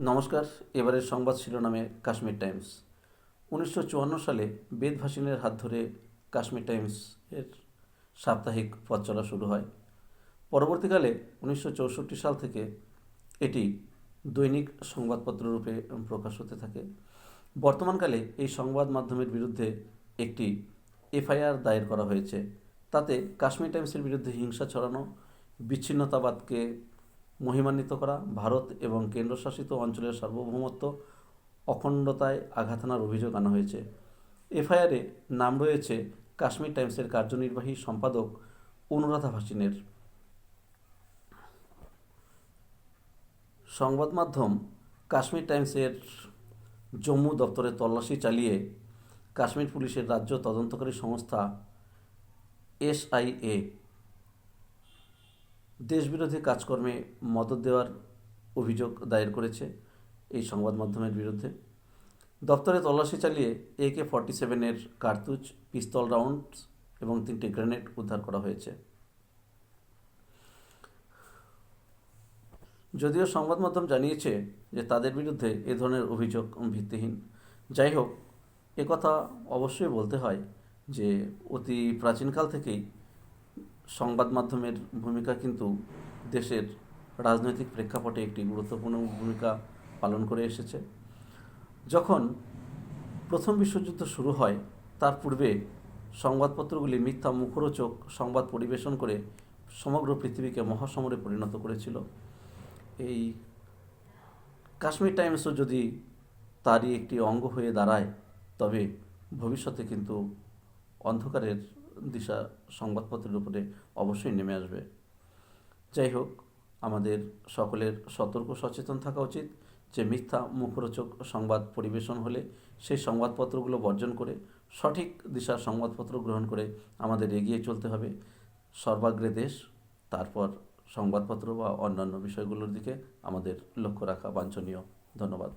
নমস্কার। এবারের সংবাদ শিরোনামে কাশ্মীর টাইমস। 1954 সালে বেদ ভাসিনের হাত ধরে কাশ্মীর টাইমস এর সাপ্তাহিক পথ চলা শুরু হয়। পরবর্তীকালে 1964 সাল থেকে এটি দৈনিক সংবাদপত্র রূপে প্রকাশ হতে থাকে। বর্তমানকালে এই সংবাদ মাধ্যমের বিরুদ্ধে একটি এফআইআর দায়ের করা হয়েছে। তাতে কাশ্মীর টাইমসের বিরুদ্ধে হিংসা ছড়ানো, বিচ্ছিন্নতাবাদকে মহিমান্বিত করা, ভারত এবং কেন্দ্রশাসিত অঞ্চলের সার্বভৌমত্ব অখণ্ডতায় আঘাত হানার অভিযোগ আনা হয়েছে। এফআইআরে নাম রয়েছে কাশ্মীর টাইমসের কার্যনির্বাহী সম্পাদক অনুরাধা ভাসিনের। সংবাদ মাধ্যম কাশ্মীর টাইমসের জম্মু দপ্তরে তল্লাশি চালিয়ে কাশ্মীর পুলিশের রাজ্য তদন্তকারী সংস্থা এসআইএ দেশবিরোধী কাজকর্মে মদত দেওয়ার অভিযোগ দায়ের করেছে এই সংবাদ মাধ্যমের বিরুদ্ধে। দপ্তরে তল্লাশি চালিয়ে AK-47 কার্তুজ, পিস্তল রাউন্ডস এবং 3টি গ্রেনেড উদ্ধার করা হয়েছে। যদিও সংবাদ মাধ্যম জানিয়েছে যে তাদের বিরুদ্ধে এ ধরনের অভিযোগ ভিত্তিহীন। যাই হোক, একথা অবশ্যই বলতে হয় যে অতি প্রাচীনকাল থেকেই সংবাদ মাধ্যমের ভূমিকা কিন্তু দেশের রাজনৈতিক প্রেক্ষাপটে একটি গুরুত্বপূর্ণ ভূমিকা পালন করে এসেছে। যখন প্রথম বিশ্বযুদ্ধ শুরু হয় তার পূর্বে সংবাদপত্রগুলি মিথ্যা মুখরোচক সংবাদ পরিবেশন করে সমগ্র পৃথিবীকে মহাসমরে পরিণত করেছিল। এই কাশ্মীর টাইমসও যদি তারই একটি অঙ্গ হয়ে দাঁড়ায়, তবে ভবিষ্যতে কিন্তু অন্ধকারের দিশা সংবাদপত্রের উপরে অবশ্যই নেমে আসবে। যাই হোক, আমাদের সকলের সতর্ক সচেতন থাকা উচিত যে মিথ্যা মুখরোচক সংবাদ পরিবেশন হলে সেই সংবাদপত্রগুলো বর্জন করে সঠিক দিশার সংবাদপত্র গ্রহণ করে আমাদের এগিয়ে চলতে হবে। সর্বাগ্রে দেশ, তারপর সংবাদপত্র বা অন্যান্য বিষয়গুলোর দিকে আমাদের লক্ষ্য রাখা বাঞ্ছনীয়। ধন্যবাদ।